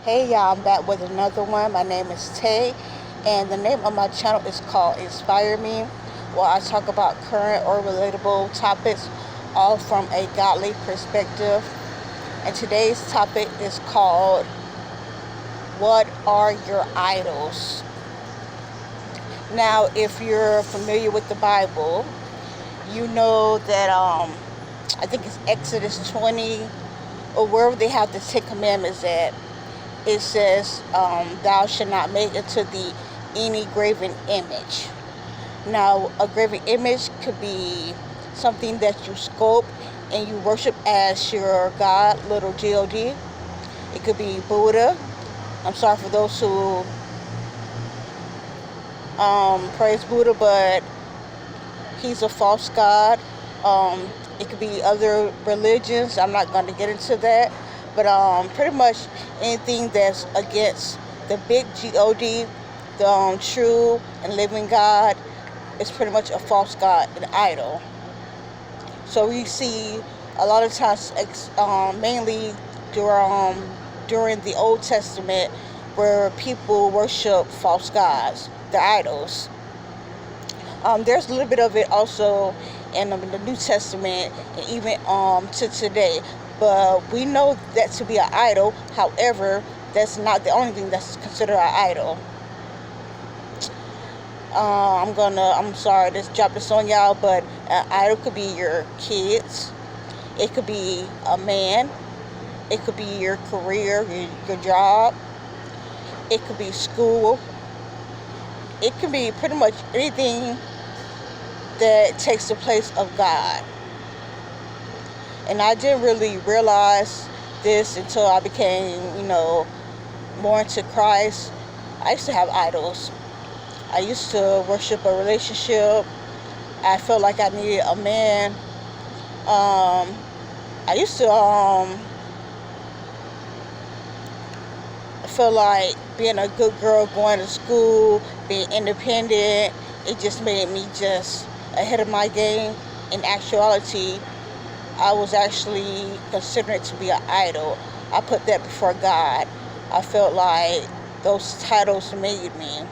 Hey y'all, I'm back with another one. My name is Tay, and the name of my channel is called Inspire Me, where I talk about current or relatable topics, all from a godly perspective. And today's topic is called What Are Your Idols? Now, if you're familiar with the Bible, you know that I think it's Exodus 20, or wherever they have the Ten Commandments at. It says, thou shalt not make unto thee any graven image. Now, a graven image could be something that you sculpt and you worship as your God, little God. It could be Buddha. I'm sorry for those who praise Buddha, but he's a false god. It could be other religions. I'm not going to get into that. But pretty much anything that's against the big God, the true and living God, is pretty much a false god, an idol. So we see a lot of times, mainly during the Old Testament, where people worship false gods, the idols. There's a little bit of it also in the New Testament, and even to today. But we know that to be an idol. However, that's not the only thing that's considered an idol. I'm sorry, just drop this on y'all, but an idol could be your kids. It could be a man. It could be your career, your job. It could be school. It could be pretty much anything that takes the place of God. And I didn't really realize this until I became, more into Christ. I used to have idols. I used to worship a relationship. I felt like I needed a man. I used to feel like being a good girl, going to school, being independent. It just made me just ahead of my game. In actuality, I was actually considering it to be an idol. I put that before God. I felt like those titles made me.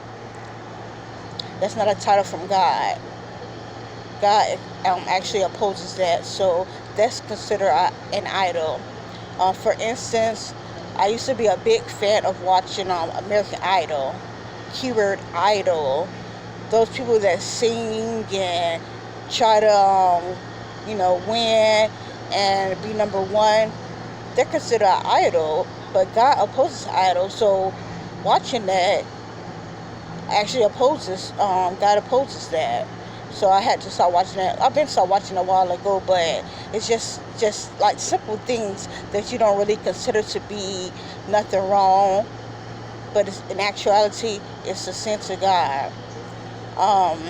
That's not a title from God. God actually opposes that, so that's considered an idol. For instance, I used to be a big fan of watching American Idol, keyword idol. Those people that sing and try to, win and be number one, they're considered an idol, but God opposes idols. So watching that actually opposes, God opposes that. So I had to start watching that. I've been start watching a while ago, but it's just like simple things that you don't really consider to be nothing wrong, but in actuality, it's a sin to God. Um,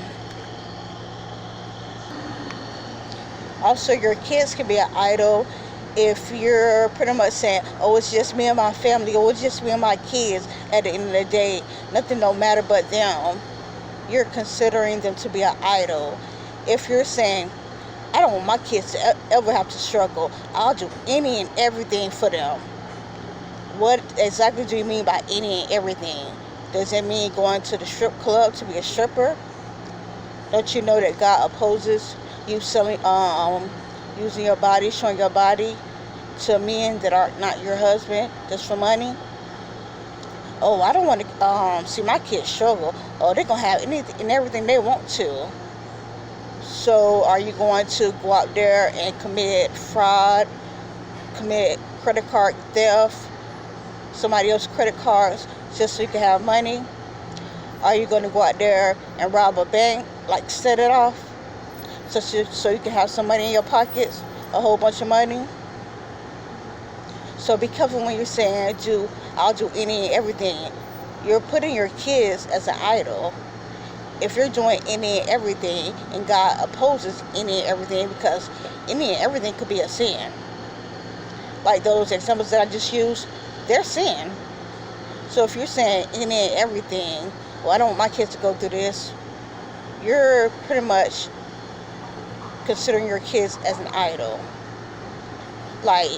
Also, your kids can be an idol if you're pretty much saying, oh, it's just me and my family, or it's just me and my kids. At the end of the day, nothing no matter but them. You're considering them to be an idol. If you're saying, I don't want my kids to ever have to struggle, I'll do any and everything for them. What exactly do you mean by any and everything? Does it mean going to the strip club to be a stripper? Don't you know that God opposes you selling, using your body, showing your body to men that are not your husband just for money? Oh, I don't want to see my kids struggle. Oh, they're gonna have anything and everything they want to. So, are you going to go out there and commit fraud, commit credit card theft, somebody else's credit cards, just so you can have money? Are you going to go out there and rob a bank, like set it off, so you can have some money in your pockets, a whole bunch of money? So be careful when you're saying, I'll do any and everything. You're putting your kids as an idol. If you're doing any and everything, and God opposes any and everything, because any and everything could be a sin. Like those examples that I just used, they're sin. So if you're saying any and everything, well, I don't want my kids to go through this, you're pretty much considering your kids as an idol. Like,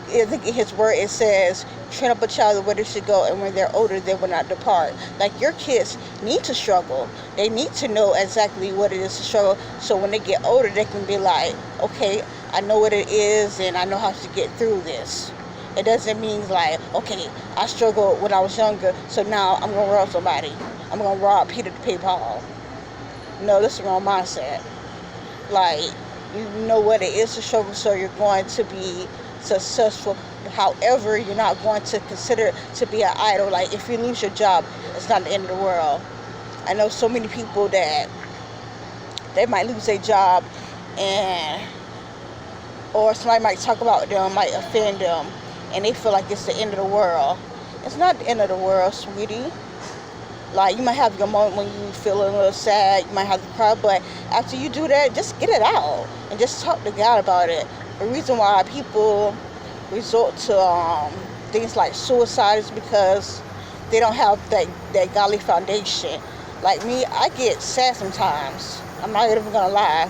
I think in his word it says, Train up a child the way they should go, and when they're older, they will not depart. Like, your kids need to struggle. They need to know exactly what it is to struggle, so when they get older, they can be like, okay, I know what it is, and I know how to get through this. It doesn't mean like, okay, I struggled when I was younger, so now I'm going to rob somebody. I'm going to rob Peter to pay Paul. No, that's the wrong mindset. Like, you know what it is to struggle, so you're going to be successful. However, you're not going to consider it to be an idol. Like, if you lose your job, it's not the end of the world. I know so many people that they might lose their job, and or somebody might talk about them, might offend them, and they feel like it's the end of the world. It's not the end of the world, sweetie. Like, you might have your moment when you feel a little sad, you might have to cry, but after you do that, just get it out and just talk to God about it. The reason why people resort to things like suicide is because they don't have that godly foundation. Like me, I get sad sometimes. I'm not even gonna lie,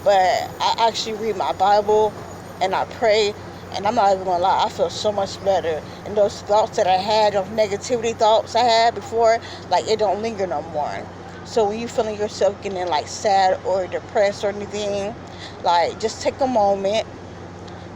but I actually read my Bible and I pray, and I'm not even gonna lie, I feel so much better. And those thoughts that I had, of negativity thoughts I had before, like, it don't linger no more. So when you feeling yourself getting like sad or depressed or anything, like, just take a moment,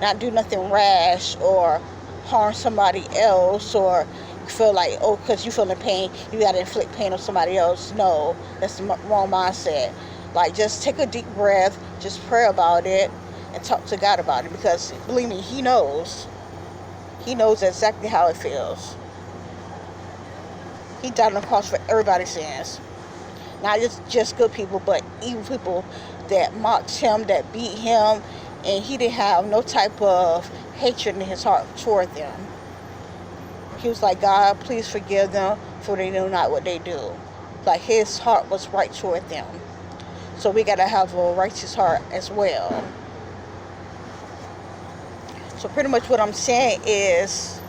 not do nothing rash or harm somebody else, or feel like, oh, because you feeling pain, you got to inflict pain on somebody else. No, that's the wrong mindset. Like, just take a deep breath, just pray about it, and talk to God about it, because believe me, He knows. He knows exactly how it feels. He died on the cross for everybody's sins. Not just good people, but evil people that mocked Him, that beat Him, and He didn't have no type of hatred in His heart toward them. He was like, God, please forgive them, for they know not what they do. Like, His heart was right toward them. So we got to have a righteous heart as well. So pretty much what I'm saying is,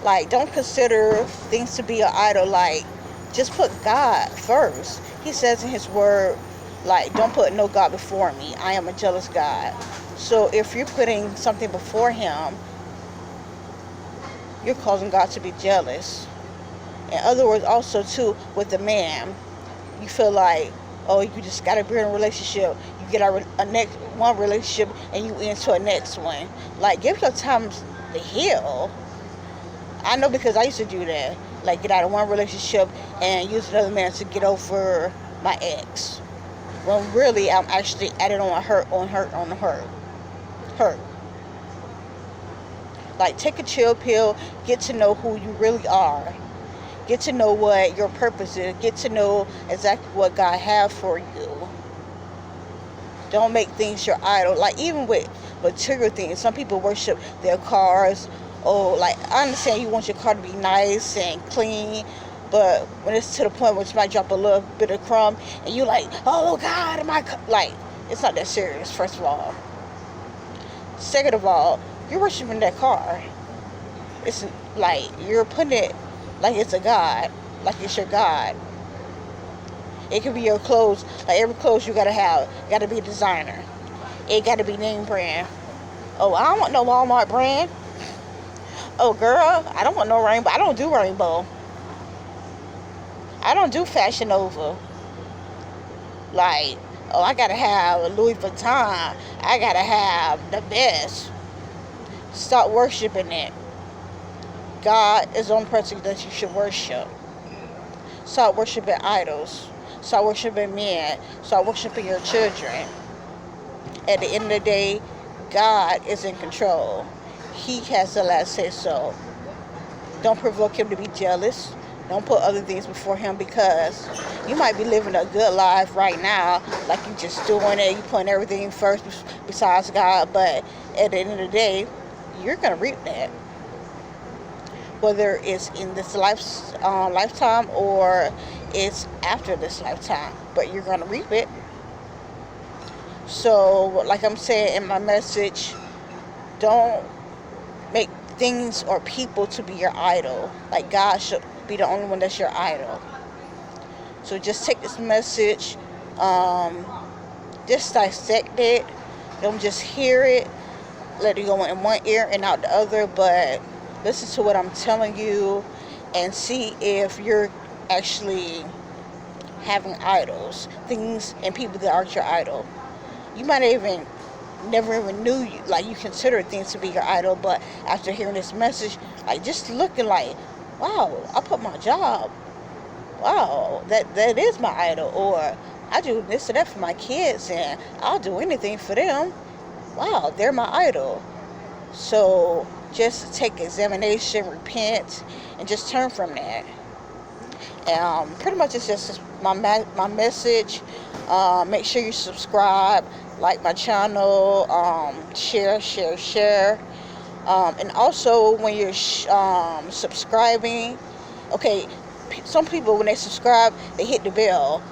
like, don't consider things to be an idol. Like, just put God first. He says in His word, like, don't put no God before me. I am a jealous God. So if you're putting something before Him, you're causing God to be jealous. In other words, also too, with the man, you feel like, oh, you just got to be in a relationship. You get a next one relationship and you into a next one. Like, give your time to heal. I know, because I used to do that. Like, get out of one relationship and use another man to get over my ex. When really, I'm actually adding on hurt. Like, take a chill pill, get to know who you really are. Get to know what your purpose is. Get to know exactly what God has for you. Don't make things your idol. Like, even with material things, some people worship their cars. Oh, like, I understand you want your car to be nice and clean, but when it's to the point where it might drop a little bit of crumb, and you like, oh God, like, it's not that serious, first of all. Second of all, you're worshiping that car. It's like, you're putting it like it's a God, like it's your God. It could be your clothes. Like, every clothes you gotta have, gotta be a designer. It gotta be name brand. Oh, I don't want no Walmart brand. Oh, girl, I don't want no rainbow. I don't do rainbow. I don't do Fashion Nova. Like, oh, I gotta have Louis Vuitton. I gotta have the best. Stop worshiping it. God is the only person that you should worship. Stop worshiping idols. Stop worshiping men. Stop worshiping your children. At the end of the day, God is in control. He has the last say so. Don't provoke Him to be jealous. Don't put other things before Him, because you might be living a good life right now, like you just doing it, you putting everything first besides God, but at the end of the day, you're going to reap that. Whether it's in this lifetime or it's after this lifetime, but you're going to reap it. So, like I'm saying in my message, don't make things or people to be your idol. Like, God should be the only one that's your idol. So just take this message, just dissect it. Don't just hear it. let it go in one ear and out the other, but listen to what I'm telling you and see if you're actually having idols, things and people that aren't your idol. You might even never even knew you, like you considered things to be your idol, but after hearing this message, like just looking like, wow, I put my job, wow, that is my idol, or I do this and that for my kids and I'll do anything for them. Wow, they're my idol. So just take examination, repent, and just turn from that. Pretty much it's just my message. Make sure you subscribe, like my channel, share. And also when you're subscribing, okay, some people when they subscribe, they hit the bell.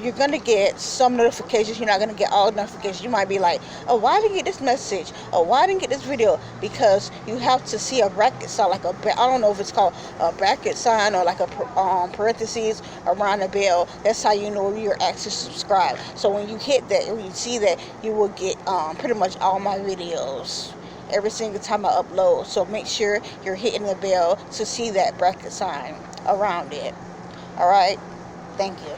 You're gonna get some notifications. You're not gonna get all notifications. You might be like, oh, why didn't I get this message? Oh, why didn't I get this video? Because you have to see a bracket sign, like I don't know if it's called a bracket sign or like a parentheses around the bell. That's how you know you're actually subscribed. So when you hit that, when you see that, you will get pretty much all my videos every single time I upload. So make sure you're hitting the bell to see that bracket sign around it. All right. Thank you.